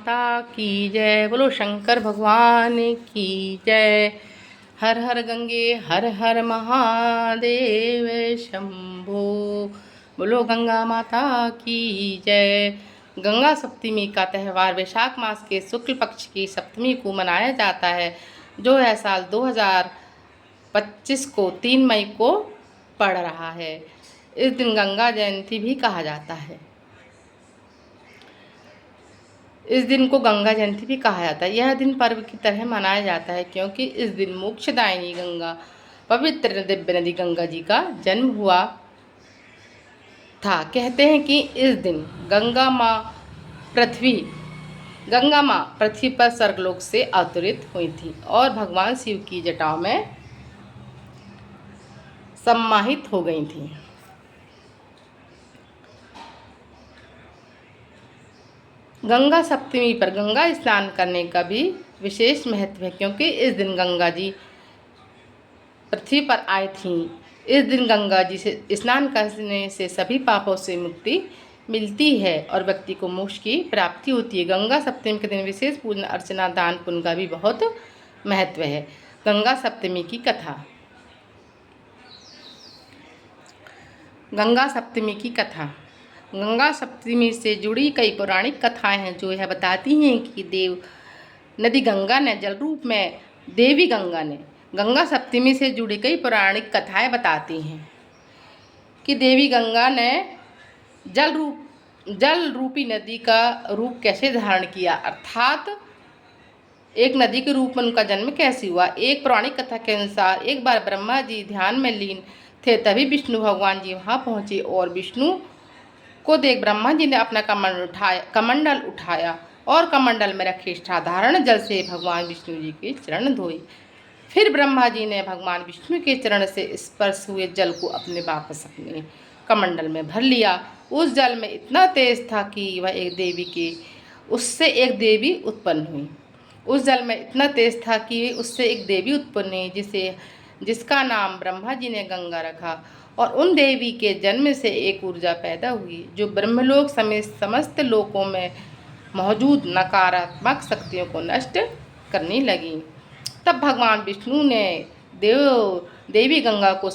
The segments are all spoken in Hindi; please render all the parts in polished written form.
माता की जय। बोलो शंकर भगवान की जय। हर हर गंगे हर हर महादेव शंभो। बोलो गंगा माता की जय। गंगा सप्तमी का त्यौहार वैशाख मास के शुक्ल पक्ष की सप्तमी को मनाया जाता है, जो है साल 2025 को 3 मई को पड़ रहा है। इस दिन गंगा जयंती भी कहा जाता है। इस दिन को गंगा जयंती भी कहा जाता है। यह दिन पर्व की तरह मनाया जाता है क्योंकि इस दिन मोक्षदायिनी गंगा, पवित्र दिव्य नदी गंगा जी का जन्म हुआ था। कहते हैं कि इस दिन गंगा माँ पृथ्वी पर स्वर्गलोक से अवतरित हुई थी और भगवान शिव की जटाओं में सम्माहित हो गई थी। गंगा सप्तमी पर गंगा स्नान करने का भी विशेष महत्व है क्योंकि इस दिन गंगा जी पृथ्वी पर आई थीं। इस दिन गंगा जी से स्नान करने से सभी पापों से मुक्ति मिलती है और व्यक्ति को मोक्ष की प्राप्ति होती है। गंगा सप्तमी के दिन विशेष पूजन अर्चना दान पुण्य का भी बहुत महत्व है। गंगा सप्तमी की कथा। गंगा सप्तमी की कथा। गंगा सप्तमी से जुड़ी कई पौराणिक कथाएं हैं जो यह बताती हैं कि देव नदी गंगा ने जल रूप में देवी गंगा सप्तमी से जुड़ी कई पौराणिक कथाएं बताती हैं कि देवी गंगा ने जल रूपी नदी का रूप कैसे धारण किया, अर्थात एक नदी के रूप में उनका जन्म कैसे हुआ। एक पौराणिक कथा के अनुसार एक बार ब्रह्मा जी ध्यान में लीन थे, तभी विष्णु भगवान जी वहाँ पहुँचे और विष्णु को देख ब्रह्मा जी ने अपना कमंडल उठाया और कमंडल में रखे साधारण जल से भगवान विष्णु जी के चरण धोए। फिर ब्रह्मा जी ने भगवान विष्णु के चरण से स्पर्श हुए जल को वापस अपने कमंडल में भर लिया। उस जल में इतना तेज था कि उससे एक देवी उत्पन्न हुई। उस जल में इतना तेज था कि उससे एक देवी उत्पन्न हुई जिसका नाम ब्रह्मा जी ने गंगा रखा और उन देवी के जन्म से एक ऊर्जा पैदा हुई जो ब्रह्मलोक समेत समस्त लोकों में मौजूद नकारात्मक शक्तियों को नष्ट करने लगी। तब भगवान विष्णु ने देवी गंगा को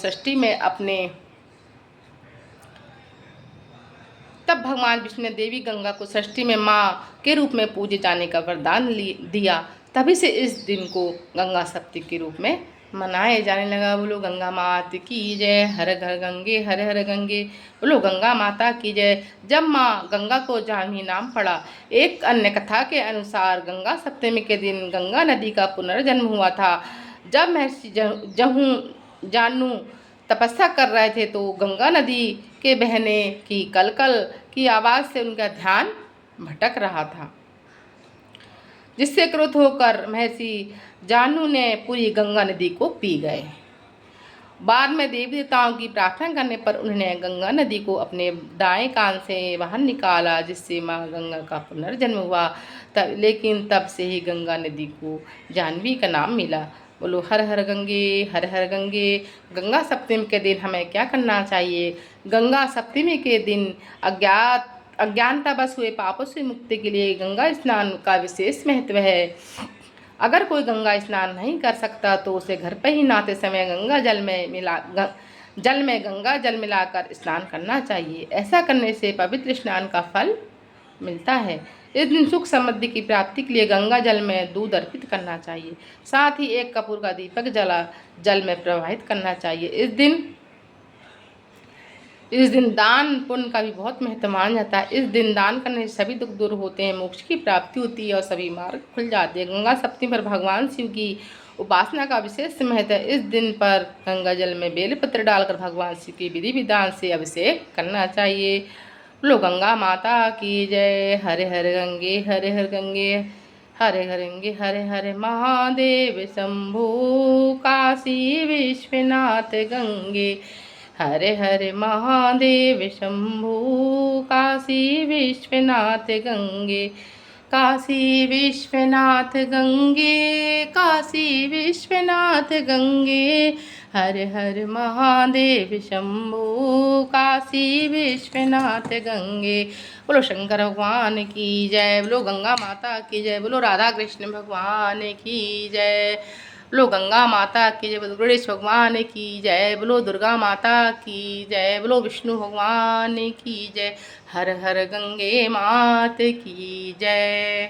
सृष्टि में माँ के रूप में पूजे जाने का वरदान दिया। तभी से इस दिन को गंगा सप्तमी के रूप में मनाए जाने लगा। बोलो गंगा माता की जय। हर घर गंगे हर हर गंगे। बोलो गंगा माता की जय। जब माँ गंगा को जाह्नवी नाम पड़ा। एक अन्य कथा के अनुसार गंगा सप्तमी के दिन गंगा नदी का पुनर्जन्म हुआ था। जब महर्षि जानू तपस्या कर रहे थे तो गंगा नदी के बहने की कलकल की आवाज़ से उनका ध्यान भटक रहा था, जिससे क्रोध होकर महर्षि जानू ने पूरी गंगा नदी को पी गए। बाद में देवी देवताओं की प्रार्थना करने पर उन्होंने गंगा नदी को अपने दाएं कान से बाहर निकाला, जिससे माँ गंगा का पुनर्जन्म हुआ। लेकिन तब से ही गंगा नदी को जाह्नवी का नाम मिला। बोलो हर हर गंगे हर हर गंगे। गंगा सप्तमी के दिन हमें क्या करना चाहिए? गंगा सप्तमी के दिन अज्ञानता बस हुए पापों से मुक्ति के लिए गंगा स्नान का विशेष महत्व है। अगर कोई गंगा स्नान नहीं कर सकता तो उसे घर पर ही नहाते समय जल में गंगा जल मिलाकर स्नान करना चाहिए। ऐसा करने से पवित्र स्नान का फल मिलता है। इस दिन सुख समृद्धि की प्राप्ति के लिए गंगा जल में दूध अर्पित करना चाहिए। साथ ही एक कपूर का दीपक जल में प्रवाहित करना चाहिए। इस दिन दान पुण्य का भी बहुत महत्व माना जाता है। इस दिन दान करने से सभी दुख दूर होते हैं, मोक्ष की प्राप्ति होती है और सभी मार्ग खुल जाते हैं। गंगा सप्तमी पर भगवान शिव की उपासना का विशेष महत्व है। इस दिन पर गंगा जल में बेलपत्र डालकर भगवान शिव की विधि विधान से अभिषेक करना चाहिए। बोलो गंगा माता की जय। हरे हरे गंगे हरे हर गंगे हरे हर गंगे हरे हरे महादेव शंभो। काशी विश्वनाथ गंगे हरे हरे महादेव शंभो। काशी विश्वनाथ गंगे काशी विश्वनाथ गंगे काशी विश्वनाथ गंगे हर हर महादेव शंभो काशी विश्वनाथ गंगे। बोलो शंकर भगवान की जय, बोलो गंगा माता की जय, बोलो राधा कृष्ण भगवान की जय, बोलो गंगा माता की जय, बोलो गणेश भगवान की जय, बोलो दुर्गा माता की जय, बोलो विष्णु भगवान की जय। हर हर गंगे मात की जय।